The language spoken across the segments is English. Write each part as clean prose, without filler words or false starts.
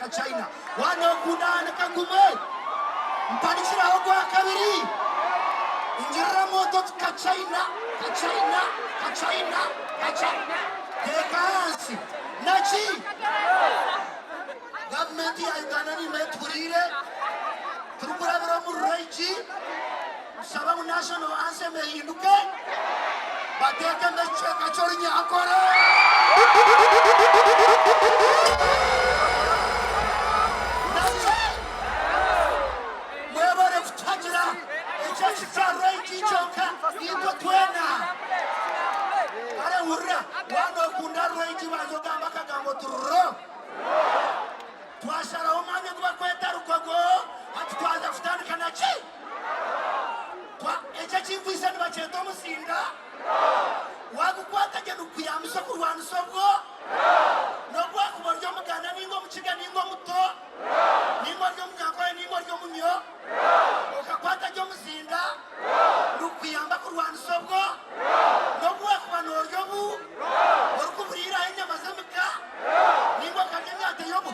Kachaina wana kundana kangume mpanishira hogo akabiri injira moto Kachaina dekansi nachi government ya Uganda ni meturire turukurabira mu reji sababu national anthem hinduke bateka meche kachorinya Ankole twashara umanye kuba kweta Rugogo atwaza futandikana ki twa eje kimvisa ni bacheto musinda wagukwata je nukuyamisa kurwana sobwo no kwa kuboryo muganda ningo mukiga ningo muto ningo ryo munyakore ningo ryo munyo okakwata je musinda nukuyamba kurwana sobwo no kwa kubanoryo bu orkuburira inyama zamika ningo kagenya teyobo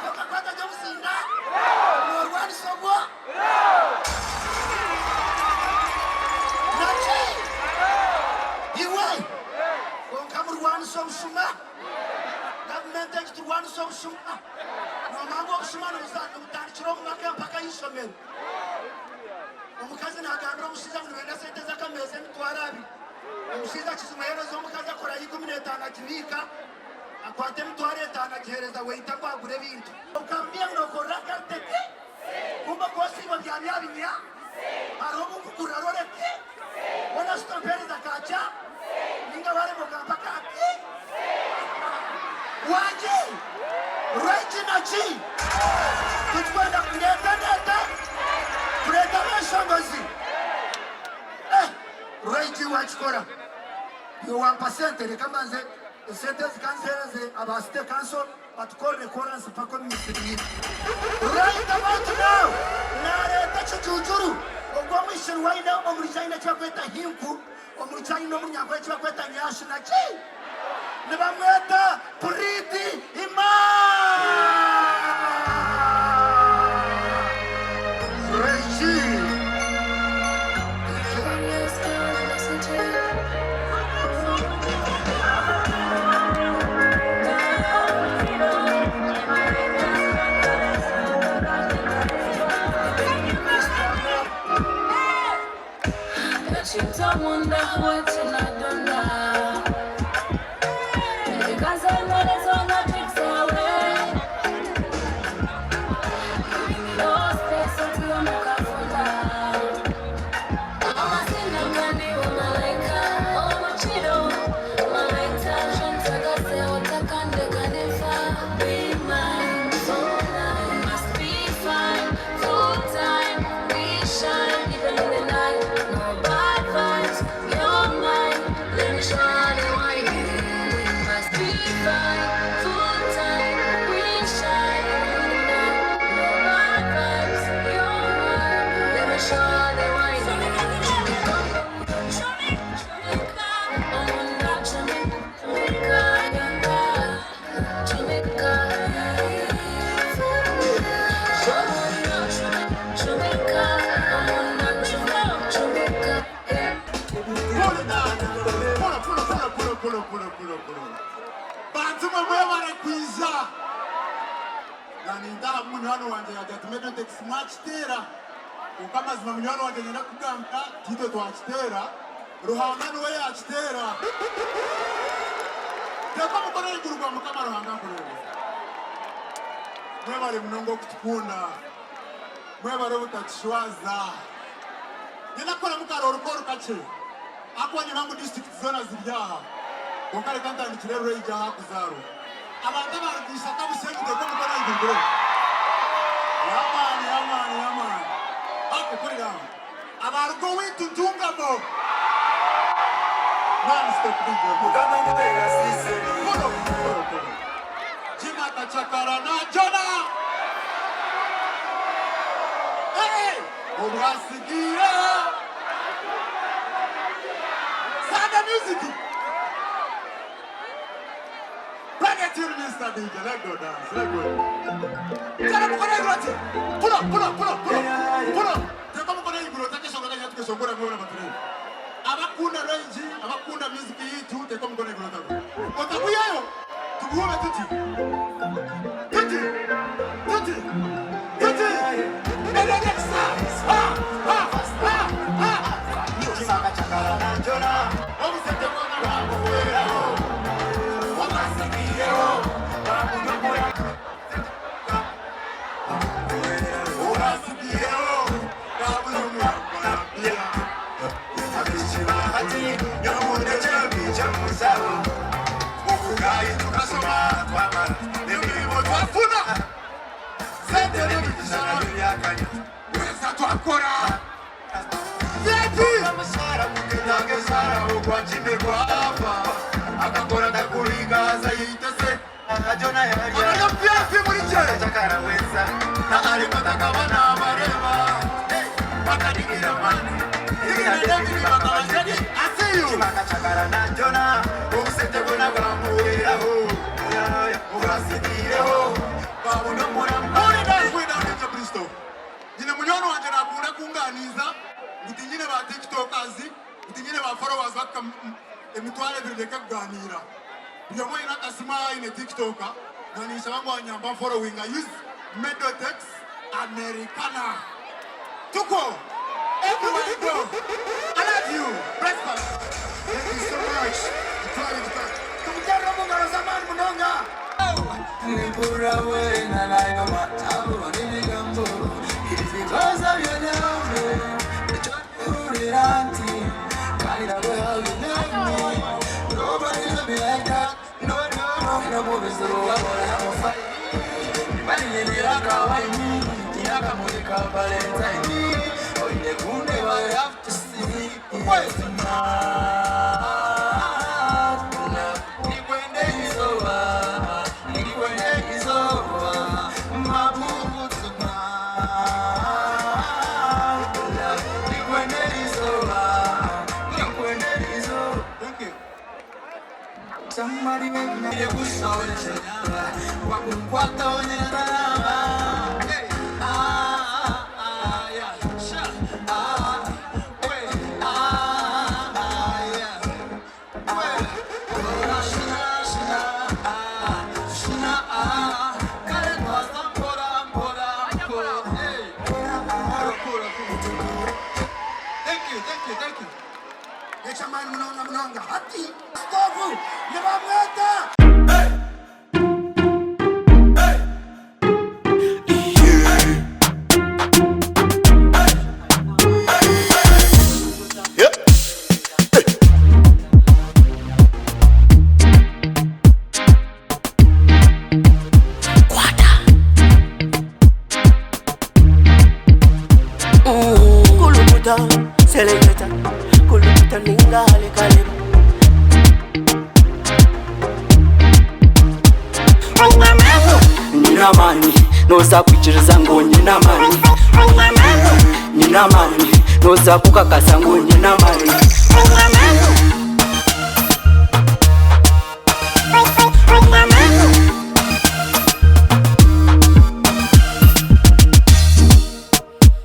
okakwata je musinda norwana sobwo Shuma government takes to one so shuma no mango shuma no muzana mutandikiro mwaka mpaka yishomero umukazi nagambira umushiza ngo wenda sente zakameze mitwarabi umushiza kizumahero zo mukaza akora 15 akibika akwate mitware 5 akihereza weita kwagure bintu ukambia ngo kora kartete kumba kosi ngo byabyabinya arobo kugura roreke wana stampere zakacha ninga wale mugamba kaki waje right nachi tutwenda kuleta mashambazi right wachikora yo 1% kamaze sentence cancel aba state council atukore recurrence pako ministry right about now nare tachujuru ogwa mission waida omurichaina chakweta himpu omurichaina omunyakwe chakweta nyashi nachi Nibamweta Puriti Ima Reji Bantuma mwebare kwiza Naninda munyano wanje yajatumete tekismachitera Ukamazima munyano wanje nina kugamka Tito tuachitera Ruhaunani we achitera Teko mkono yikuruwa mkama ruhanga kuruwa Mwebare mnongo kutukunda Mwebare utachishwaza Nina kona mkara urukoru kache Akwa nyangu district zona ziliyaha Wakale kanta nichilero reja haku zaro Abantaba nisaka musengi teko mkona yikuruwa Yaman Ako put it down Abargo witu tunga mo Non-stop video Pull up Chakarana Jona. Hey, Obrasigira. Sada music. Bring it to Mr. DJ. Let's go dance. Let's go. Pull up. Take up on the take a song and so good. Abakunda range, abakunda music yitu, take up on the ground. What are we are? To go at it. And the next time. Following I use Medotex Americana. Tuko, everywhere you go. I love you. Breakfast. Thank you so much. It's because of your love. Nobody love me like that. No movies do I wanna fight. I have to see. Somebody make me a good soul. Thank you. Echa mano mnonga hati. Stovu, leva meta. Selecta, kuluta ninga kale. Nina mani, noza kuchiriza ngo nina mani. Nina mani, noza kukakasa ngo nina mani.